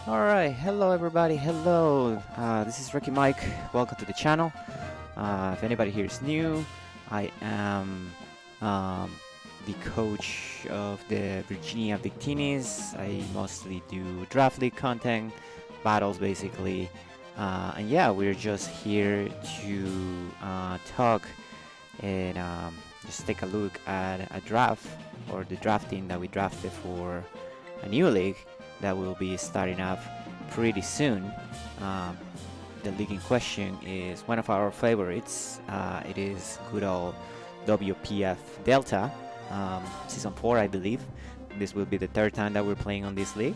Alright, hello everybody, hello. This is Ricky Mike. Welcome to the channel. If anybody here is new, I am the coach of the Virginia Victinis. I mostly do draft league content, battles basically. And yeah, we're just here to talk and just take a look at a draft or the drafting that we drafted for a new league that will be starting up pretty soon. Um, the league in question is one of our favorites. It is good old WPF Delta, Season 4, I believe. This will be the third time that we're playing on this league.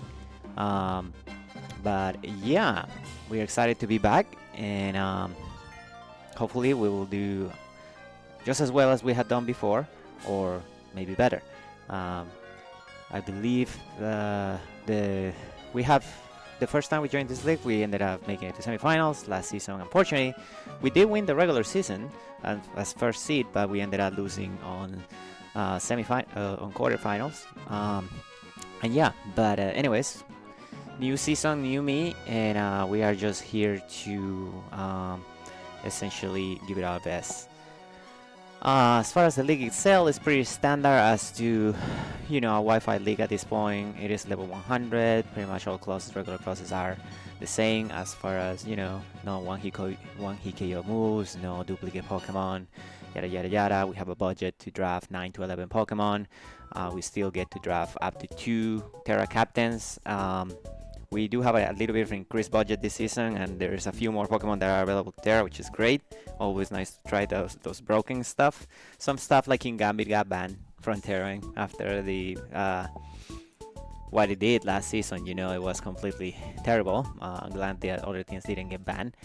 But yeah, we're excited to be back, and hopefully we will do just as well as we had done before, or maybe better. I believe we have the first time we joined this league, we ended up making it to semifinals last season. Unfortunately, we did win the regular season as first seed, but we ended up losing on on quarterfinals. And yeah, but anyways, new season, new me, and we are just here to essentially give it our best. As far as the league itself, it's pretty standard as to, a Wi-Fi league at this point. It is level 100. Pretty much all classes, regular classes are the same as far as, no one-hit KO moves, no duplicate Pokemon, yada yada yada. We have a budget to draft 9 to 11 Pokemon. We still get to draft up to 2 Terra Captains. We do have a little bit of increased budget this season, and there's a few more Pokemon that are available there, which is great. Always nice to try those broken stuff. Some stuff like in Gambit got banned from Terra after the what it did last season. It was completely terrible. I'm glad the other teams didn't get banned.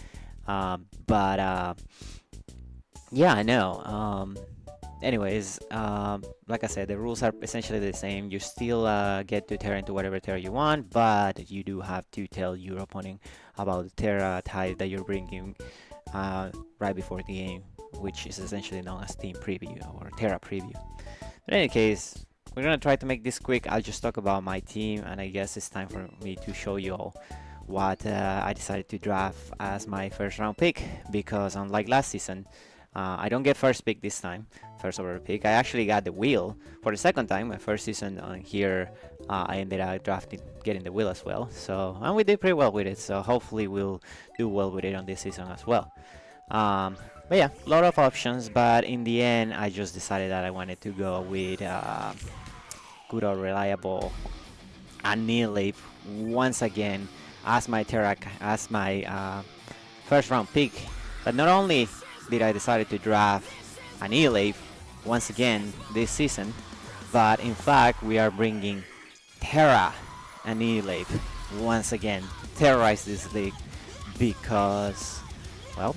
But yeah, I know. Anyways, like I said, the rules are essentially the same. You still get to Terra into whatever Terra you want, but you do have to tell your opponent about the Terra type that you're bringing right before the game, which is essentially known as Team Preview or Terra Preview. But in any case, we're gonna try to make this quick. I'll just talk about my team, and I guess it's time for me to show you all what I decided to draft as my first round pick, because unlike last season, I don't get first pick this time, first overall pick. I actually got the wheel for the second time. My first season on here, I ended up getting the wheel as well. So, and we did pretty well with it. So hopefully we'll do well with it on this season as well. But yeah, a lot of options. But in the end, I just decided that I wanted to go with good or reliable Annihilate once again as my first round pick. But not only did I decided to draft Annihilate once again this season, but in fact we are bringing Terra Annihilate once again, terrorize this league, because, well,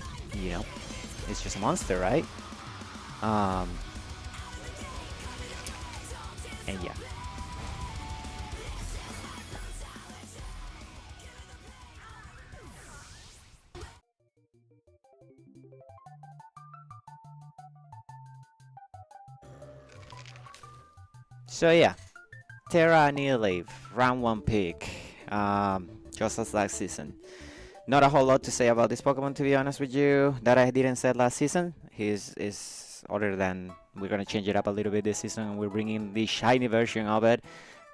it's just a monster, right? And yeah. So yeah, Terra Annihilate, round 1 pick, just as last season. Not a whole lot to say about this Pokemon, to be honest with you, that I didn't say last season. Is other than we're gonna change it up a little bit this season, and we're bringing the shiny version of it,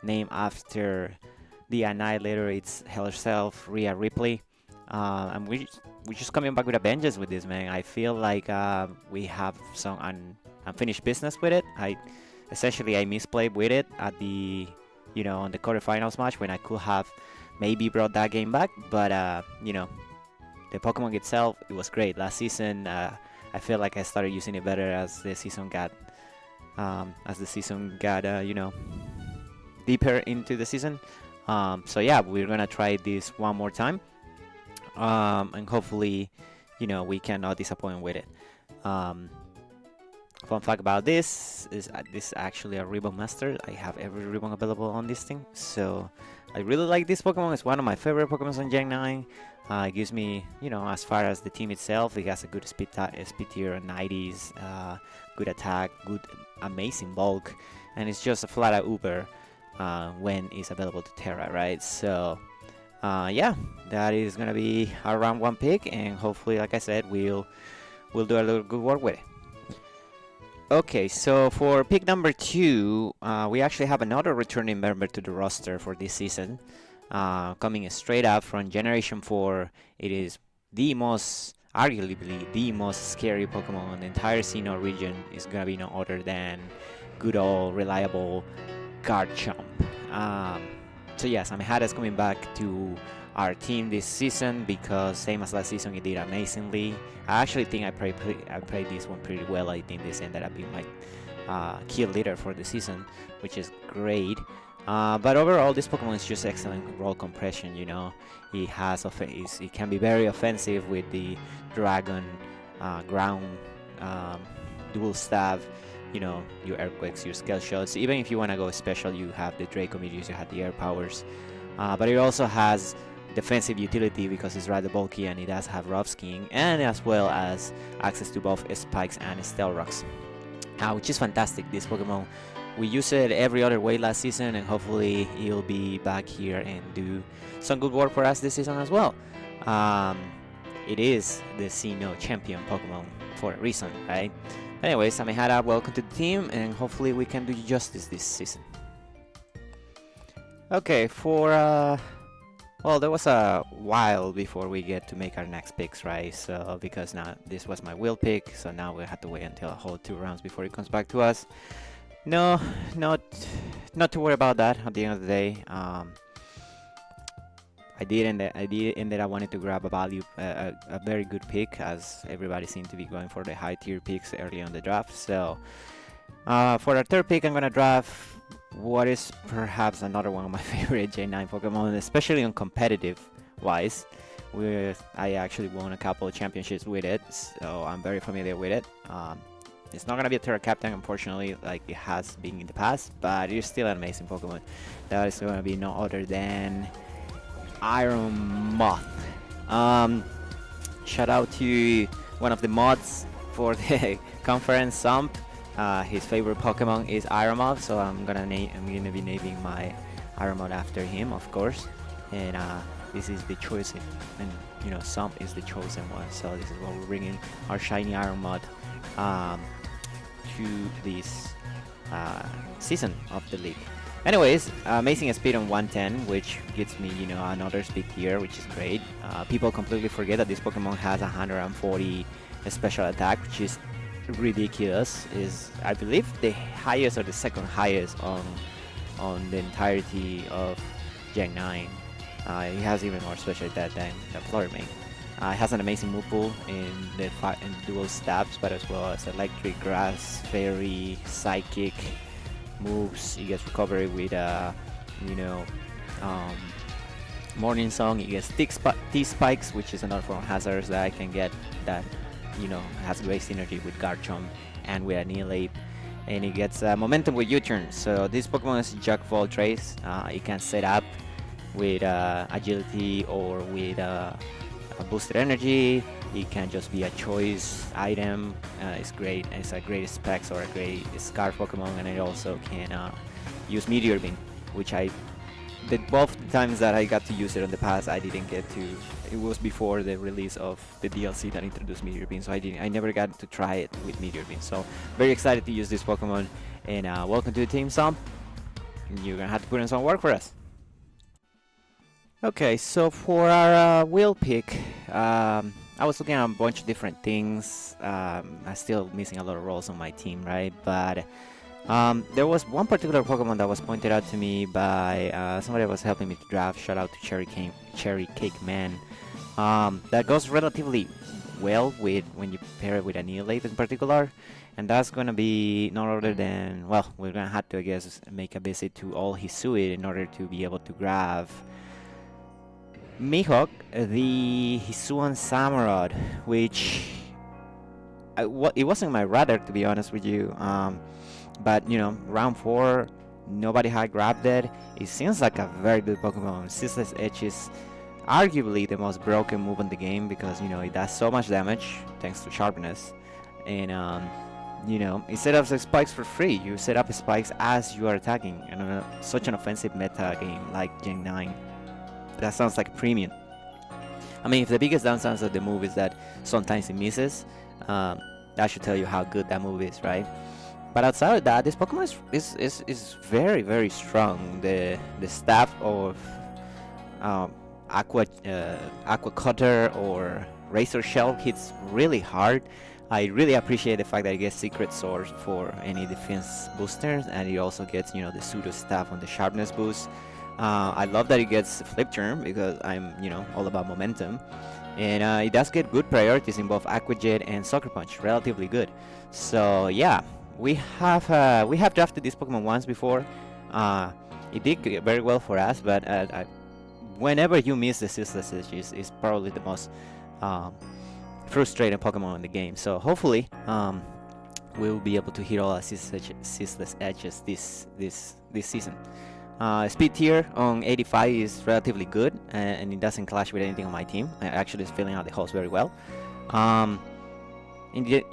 named after the Annihilator. It's herself, Rhea Ripley. And we're just coming back with a vengeance with this, man. I feel like we have some unfinished business with it. Essentially, I misplayed with it at the, on the quarterfinals match when I could have maybe brought that game back. But, the Pokemon itself, it was great. Last season, I feel like I started using it better as the season got, deeper into the season. So yeah, we're gonna try this one more time, and hopefully, we cannot disappoint with it. Fun fact about this is actually a ribbon master. I have every ribbon available on this thing, so I really like this Pokemon. It's one of my favorite Pokemon on Gen 9. It gives me, as far as the team itself, it has a good speed tier, 90s, good attack, good, amazing bulk, and it's just a flat out Uber when it's available to Terra, right? So Yeah, that is gonna be our round 1 pick, and hopefully, like I said, we'll do a little good work with it. Okay, so for pick number 2, we actually have another returning member to the roster for this season. Coming straight up from Generation 4, it is arguably the most scary Pokemon in the entire Sinnoh region. Is gonna be no other than good old reliable Garchomp. So yes, Amehada is coming back to our team this season because same as last season, he did amazingly. I actually think I played this one pretty well. I think this ended up being my kill leader for the season, which is great. But overall, this Pokemon is just excellent roll compression. You know, he can be very offensive with the Dragon ground dual stab. You know, your earthquakes, your scale shots. Even if you want to go special, you have the Draco Meteors, you have the air powers. But it also has defensive utility because it's rather bulky and it does have rough skiing, and as well as access to both spikes and steel rocks, which is fantastic. This Pokemon, we used it every other way last season, and hopefully he'll be back here and do some good work for us this season as well. It is the Sinnoh champion Pokemon for a reason, right? Anyways, Amehara, welcome to the team, and hopefully we can do you justice this season. Okay, well, there was a while before we get to make our next picks, right? So, because now this was my will pick, so now we have to wait until a whole 2 rounds before it comes back to us. No, not to worry about that at the end of the day. I ended up wanting to grab a very good pick, as everybody seemed to be going for the high tier picks early on the draft. So for our 3rd pick, I'm gonna draft what is perhaps another one of my favorite J9 Pokemon, especially on competitive wise. I actually won a couple of championships with it, so I'm very familiar with it. It's not gonna be a Terra Captain, unfortunately, like it has been in the past, but it's still an amazing Pokemon. That is gonna be no other than Iron Moth. Shout out to one of the mods for the conference, Sump. His favorite Pokemon is Iron Moth, so I'm gonna be naming my Iron Moth after him, of course. And this is the choice, and you know, Sump is the chosen one. So this is what we're bringing our shiny Iron Moth to this season of the league. Anyways, amazing speed on 110, which gives me, you know, another speed tier, which is great. People completely forget that this Pokemon has 140 special attack, which is ridiculous. Is, I believe, the highest or the second highest on the entirety of Gen 9. It has even more special attack than Florame. It has an amazing move pool in dual stabs, but as well as electric, grass, fairy, psychic moves. He gets recovery with you know, Morning Song. He gets T-Spikes, which is another form of hazards that I can get that, you know, has great synergy with Garchomp and with Annihilate. And he gets momentum with U-turn. So this Pokemon is Jack of all trades. It can set up with agility or with a boosted energy. It can just be a choice item. It's great. It's a great Specs or a great Scarf Pokemon, and it also can use Meteor Beam, which both the times that I got to use it in the past, I didn't get to. It was before the release of the DLC that introduced Meteor Beam, so I never got to try it with Meteor Beam. So very excited to use this Pokemon, and welcome to the team, Sam. You're gonna have to put in some work for us. Okay, so for our wheel pick, I was looking at a bunch of different things. I'm still missing a lot of roles on my team, right? But there was one particular Pokemon that was pointed out to me by somebody that was helping me to draft. Shout out to Cherry Cake Man. That goes relatively well with when you pair it with Annihilate in particular. And that's gonna be none other than, well, we're gonna have to, I guess, make a visit to all Hisui in order to be able to grab Mihawk, the Hisuian Samurott, which it wasn't my radar, to be honest with you. But you know, round 4, nobody had grabbed it. It seems like a very good Pokemon. Ceaseless Edge is arguably the most broken move in the game because, you know, it does so much damage thanks to sharpness, and you know, it set up the spikes for free. You set up spikes as you are attacking, and such an offensive meta game like Gen 9. that sounds like premium. I mean, if the biggest downside of the move is that sometimes it misses, that should tell you how good that move is, right? But outside of that, this Pokemon is very, very strong. The staff of Aqua Cutter or Razor Shell hits really hard. I really appreciate the fact that it gets Secret Sword for any defense boosters, and it also gets, you know, the pseudo staff on the sharpness boost. I love that it gets Flip Turn because I'm, you know, all about momentum, and it does get good priorities in both Aqua Jet and Sucker Punch, relatively good. So yeah, we have drafted this Pokemon once before. It did very well for us, but whenever you miss the Ceaseless Edge is probably the most frustrating Pokemon in the game. So hopefully we will be able to hit all our Ceaseless Edges this season. Speed tier on 85 is relatively good, and it doesn't clash with anything on my team. I actually is filling out the host very well. It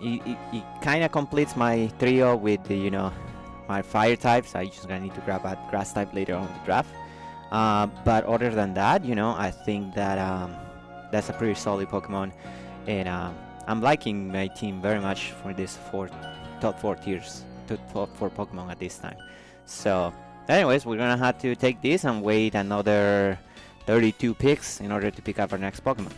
kind of completes my trio with the, you know, my fire types. I just gonna need to grab a grass type later on in the draft. But other than that, you know, I think that that's a pretty solid Pokemon, and I'm liking my team very much for this top 4 tiers, top 4 Pokemon at this time. So anyways, we're gonna have to take this and wait another 32 picks in order to pick up our next Pokemon.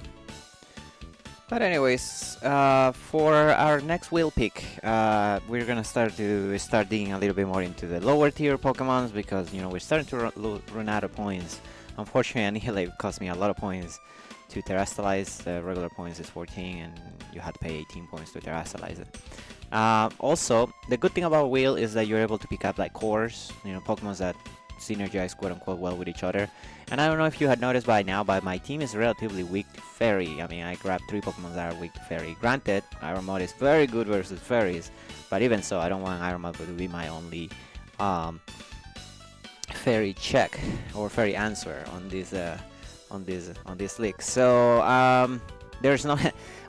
But anyways, for our next wheel pick, we're gonna start digging a little bit more into the lower tier Pokemons, because, you know, we're starting to run out of points. Unfortunately, Annihilate cost me a lot of points to Terrastalize. The regular points is 14, and you had to pay 18 points to Terrastalize it. Also, the good thing about wheel is that you're able to pick up like cores, you know, Pokemons that synergize quote unquote well with each other. And I don't know if you had noticed by now, but my team is relatively weak to Fairy. I mean, I grabbed 3 Pokemon that are weak to Fairy. Granted, Iron Mud is very good versus Fairies, but even so, I don't want Iron Mud to be my only Fairy check or Fairy answer on this league. So there's no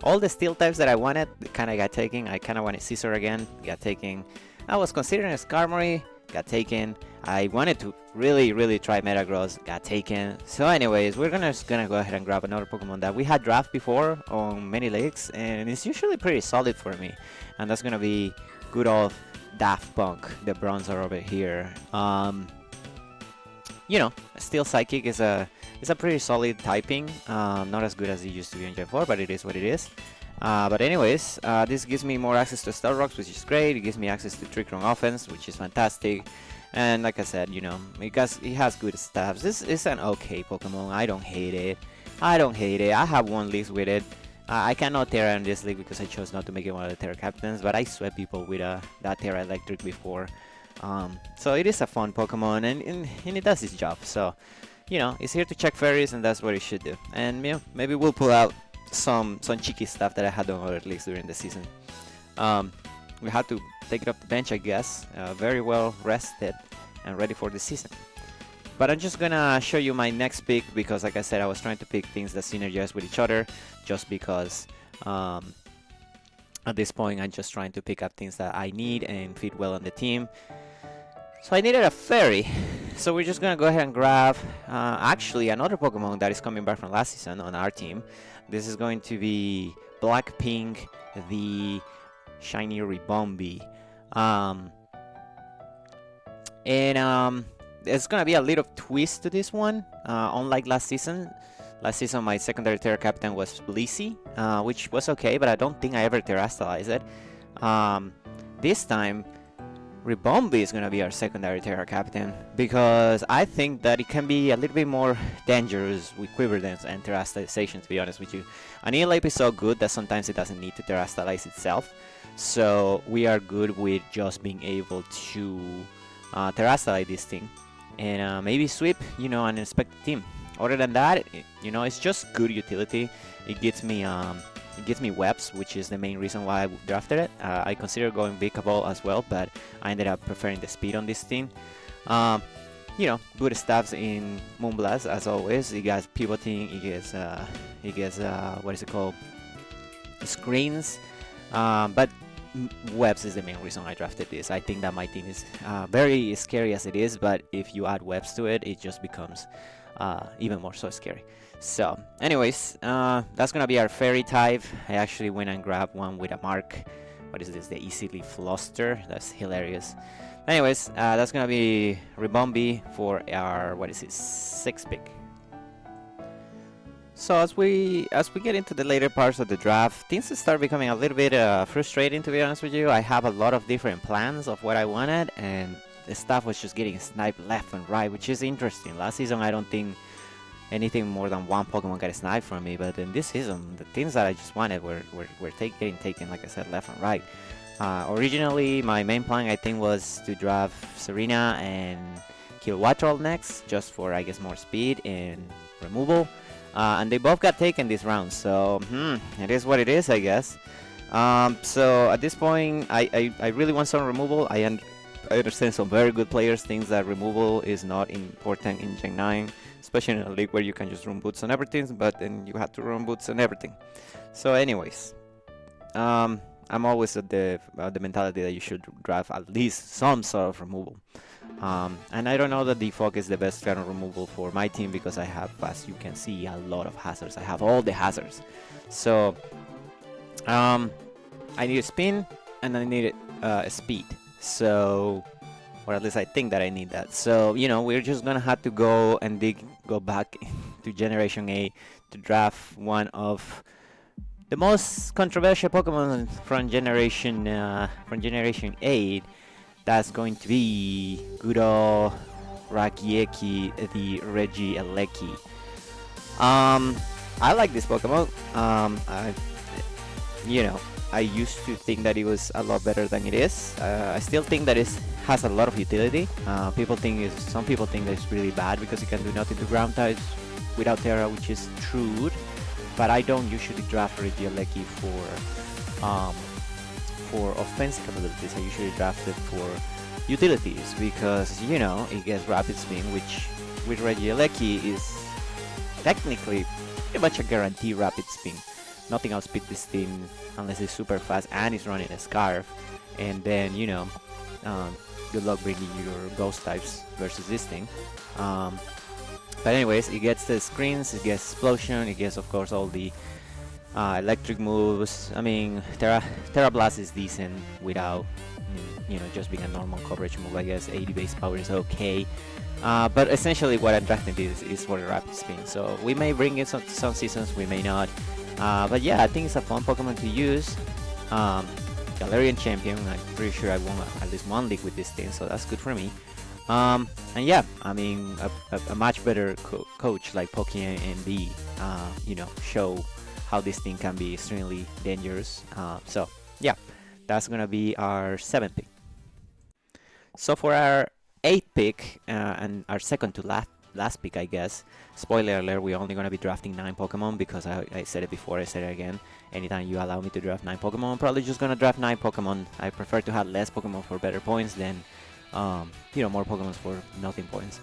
all the steel types that I wanted kind of got taken. I kind of wanted Scizor again, got taken. I was considering a Skarmory, got taken. I wanted to really try Metagross, got taken. So anyways, we're just gonna go ahead and grab another Pokemon that we had draft before on many leagues, and it's usually pretty solid for me. And that's gonna be good old Daft Punk, the Bronzor over here. You know, Steel Psychic is a pretty solid typing. Not as good as it used to be in Gen 4, but it is what it is. But anyways, this gives me more access to Stealth Rocks, which is great. It gives me access to Trick Room Offense, which is fantastic. And like I said, you know, because it has good stats. This is an okay Pokemon. I don't hate it. I have won leagues with it. I cannot Terra in this league because I chose not to make it one of the Terra captains, but I swept people with that Terra Electric before. So it is a fun Pokemon, and it does its job. So, you know, it's here to check fairies, and that's what it should do. And, you know, maybe we'll pull out some cheeky stuff that I had on other leagues during the season. We had to take it off the bench, I guess. Very well rested and ready for the season. But I'm just gonna show you my next pick because, like I said, I was trying to pick things that synergize with each other, just because at this point I'm just trying to pick up things that I need and fit well on the team. So I needed a fairy, so we're just gonna go ahead and grab actually another Pokemon that is coming back from last season on our team. This is going to be Blackpink, the shiny Ribombee. There's gonna be a little twist to this one. Unlike last season my secondary Terra Captain was Blissey, which was okay, but I don't think I ever Terrastalized it. This time Ribombee is gonna be our secondary Terra Captain, because I think that it can be a little bit more dangerous with Quiver Dance and Terrastalization, to be honest with you. Annihilate is so good that sometimes it doesn't need to Terrastalize itself, so we are good with just being able to Terrastalize this thing and maybe sweep, you know, an expected team. Other than that, you know, it's just good utility. It gives me webs, which is the main reason why I drafted it. I considered going Big Ball as well, but I ended up preferring the speed on this team. You know, good stats in Moonblast as always. It gets pivoting, it gets what is it called? Screens. But webs is the main reason I drafted this. I think that my team is very scary as it is, but if you add webs to it, it just becomes even more so scary. So anyways, that's gonna be our fairy type. I actually went and grabbed one with a mark. What is this? The easily fluster. That's hilarious. Anyways, that's gonna be Ribombee for our, what is this, 6th pick. So as we get into the later parts of the draft, things start becoming a little bit frustrating, to be honest with you. I have a lot of different plans of what I wanted, and the stuff was just getting sniped left and right, which is interesting. Last season, I don't think anything more than one Pokemon got sniped from me, but in this season, the things that I just wanted were getting taken, like I said, left and right. Originally, my main plan, I think, was to draft Serena and kill Wattrel next, just for, I guess, more speed and removal. And they both got taken this round, so it is what it is, I guess. So at this point, I really want some removal. I understand some very good players think that removal is not important in Gen 9, especially in a league where you can just run boots on everything, but then you have to run boots on everything. So anyways, I'm always at the mentality that you should draft at least some sort of removal. And I don't know that Defog is the best kind of removal for my team because I have, as you can see, a lot of hazards. I have all the hazards. So I need a spin and I need a speed. So, or at least I think that I need that. So, you know, we're just gonna have to go back to Generation 8 to draft one of the most controversial Pokemon from Generation 8. That's going to be good old Rakieki, the Regieleki. I like this Pokemon. I used to think that it was a lot better than it is. I still think that it has a lot of utility. Some people think that it's really bad because it can do nothing to ground types without Terra, which is true. But I don't usually draft Regieleki for offensive abilities. I usually draft it for utilities because, you know, it gets rapid spin, which with Regieleki is technically pretty much a guaranteed rapid spin. Nothing else beats this thing unless it's super fast and it's running a Scarf. And then, you know, good luck bringing your ghost types versus this thing. But anyways, it gets the screens, it gets explosion, it gets, of course, all the electric moves. I mean, Terra Blast is decent without, you know, just being a normal coverage move. I guess 80 base power is okay. But essentially what I'm drafting is for the rapid spin. So we may bring in some seasons, we may not. But yeah, I think it's a fun Pokemon to use. Galarian Champion, I'm pretty sure I won at least one league with this thing, so that's good for me. And yeah, I mean, a much better coach like PokeBaldy, you know, show how this thing can be extremely dangerous. So yeah, that's gonna be our 7th pick. So for our 8th pick, and our second to last pick, I guess, spoiler alert, we're only gonna be drafting 9 Pokemon because I said it before, I said it again. Anytime you allow me to draft 9 Pokemon, I'm probably just gonna draft 9 Pokemon. I prefer to have less Pokemon for better points than you know, more Pokemon for nothing points.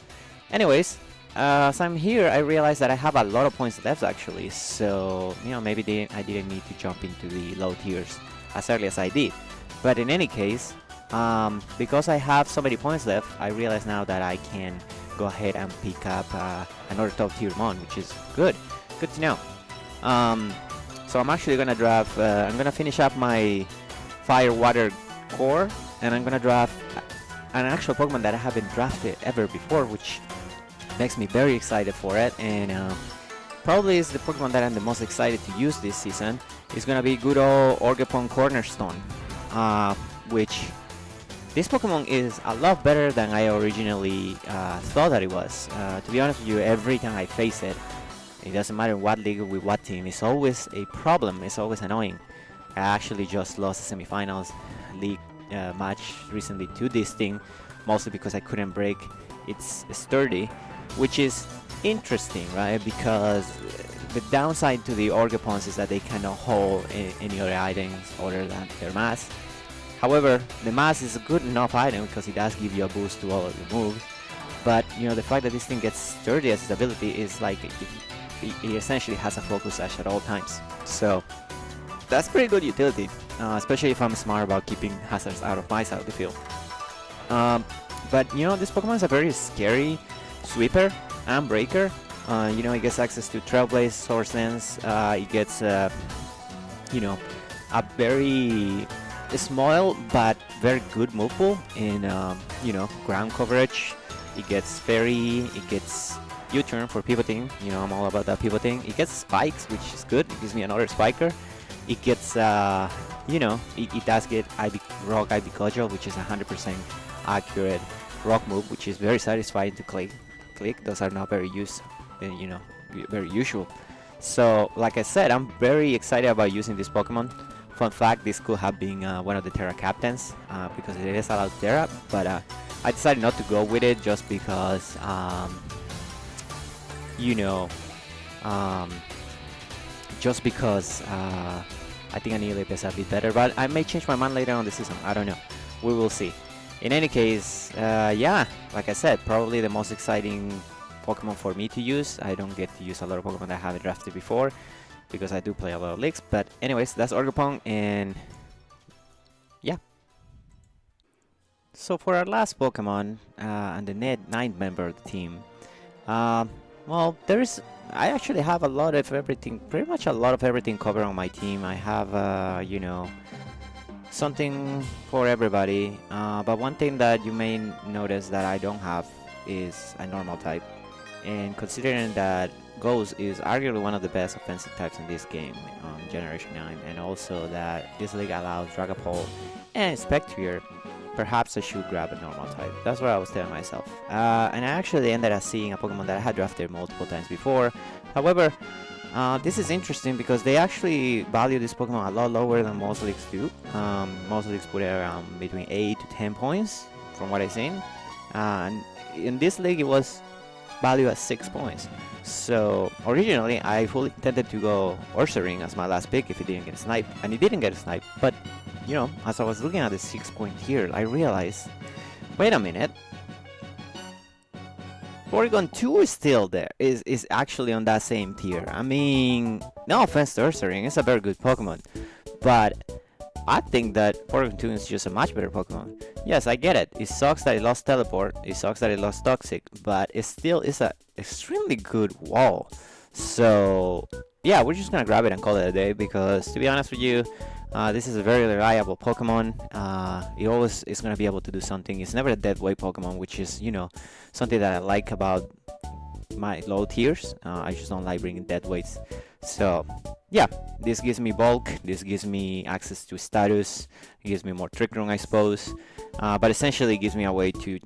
Anyways, as I'm here, I realized that I have a lot of points left actually, so, you know, maybe I didn't need to jump into the low tiers as early as I did. But in any case, because I have so many points left, I realize now that I can go ahead and pick up another top tier mon, which is good to know. So I'm actually gonna draft, I'm gonna finish up my Fire Water core, and I'm gonna draft an actual Pokemon that I haven't drafted ever before, which makes me very excited for it, and probably is the Pokemon that I'm the most excited to use this season. It's gonna be good old Ogerpon Cornerstone, which this Pokemon is a lot better than I originally thought that it was. To be honest with you, every time I face it, it doesn't matter what league or with what team, it's always a problem, it's always annoying. I actually just lost the semifinals league match recently to this thing, mostly because I couldn't break its sturdy, which is interesting, right? Because the downside to the Ogerpons is that they cannot hold any other items other than their mass. However, the mass is a good enough item because it does give you a boost to all of your moves. But, you know, the fact that this thing gets sturdy as its ability is like it essentially has a focus sash at all times. So that's pretty good utility, especially if I'm smart about keeping hazards out of my side of the field. But, you know, this Pokemon is a very scary sweeper and breaker. You know, it gets access to Trailblaze, Source Lens. It gets, you know, a very small but very good move pool in, you know, ground coverage. It gets Fairy, it gets U-turn for pivoting. You know, I'm all about that pivoting. It gets spikes, which is good. It gives me another spiker. It gets, you know, it does get Rock IB Cudgel, which is 100% accurate rock move, which is very satisfying to click. Those are not very you know, very usual. So, like I said, I'm very excited about using this Pokemon. Fun fact, this could have been one of the Terra captains because it is allowed Terra, but I decided not to go with it just because, you know, just because I think Annihilate is a bit better, but I may change my mind later on the season. I don't know. We will see. In any case, yeah, like I said, probably the most exciting Pokemon for me to use. I don't get to use a lot of Pokemon that I haven't drafted before because I do play a lot of leagues. But anyways, that's Ogerpon, and yeah. So for our last Pokemon and the ninth member of the team, well, I actually have a lot of everything, pretty much a lot of everything covered on my team. I have, you know, something for everybody. But one thing that you may notice that I don't have is a normal type. And considering that Ghost is arguably one of the best offensive types in this game on Generation 9, and also that this league allows Dragapult and Spectrier, perhaps I should grab a normal type. That's what I was telling myself. And I actually ended up seeing a Pokemon that I had drafted multiple times before. However, this is interesting because they actually value this Pokemon a lot lower than most leagues do. Most leagues put it around between 8 to 10 points from what I've seen. And in this league it was valued at 6 points. So originally I fully intended to go Ursaring as my last pick if it didn't get sniped, and it didn't get sniped. But you know, as I was looking at the 6-point tier, I realized, wait a minute, Porygon 2 is still there, is actually on that same tier. I mean, no offense to Ursaring, it's a very good Pokemon, but I think that Porygon 2 is just a much better Pokemon. Yes, I get it. It sucks that it lost Teleport. It sucks that it lost Toxic, but it still is a extremely good wall. So yeah, we're just gonna grab it and call it a day because, to be honest with you, this is a very reliable Pokemon. It always is gonna be able to do something. It's never a dead weight Pokemon, which is, you know, something that I like about my low tiers. I just don't like bringing dead weights. So yeah, this gives me bulk, this gives me access to status, it gives me more trick room, I suppose, but essentially it gives me a way to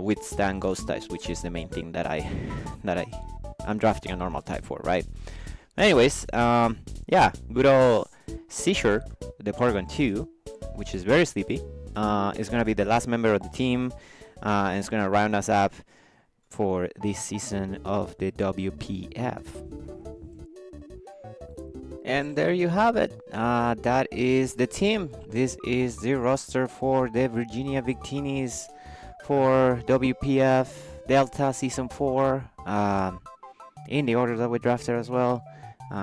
withstand ghost types, which is the main thing that I'm drafting a normal type for, right? Anyways, yeah, good old Seizure, the Porygon 2, which is very sleepy, is gonna be the last member of the team, and it's gonna round us up for this season of the WPF. And there you have it. That is the team. This is the roster for the Virginia Victinis for WPF Delta Season 4. In the order that we drafted as well,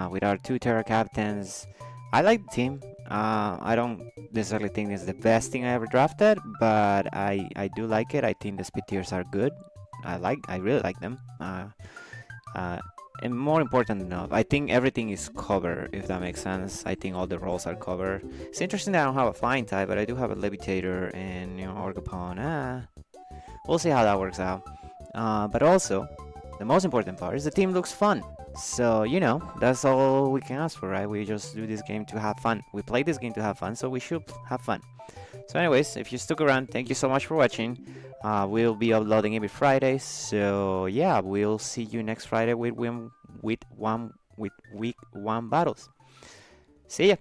with our 2 Terra captains. I like the team. I don't necessarily think it's the best thing I ever drafted, but I do like it. I think the speed tiers are good. I really like them. And more important enough, I think everything is covered, if that makes sense. I think all the roles are covered. It's interesting that I don't have a flying type, but I do have a Levitator and, you know, Ogerpon. We'll see how that works out. But also, the most important part is the team looks fun. So, you know, that's all we can ask for, right? We just do this game to have fun. We play this game to have fun, so we should have fun. So anyways, if you stuck around, thank you so much for watching. We'll be uploading every Friday, so yeah, we'll see you next Friday with week 1 battles. See ya.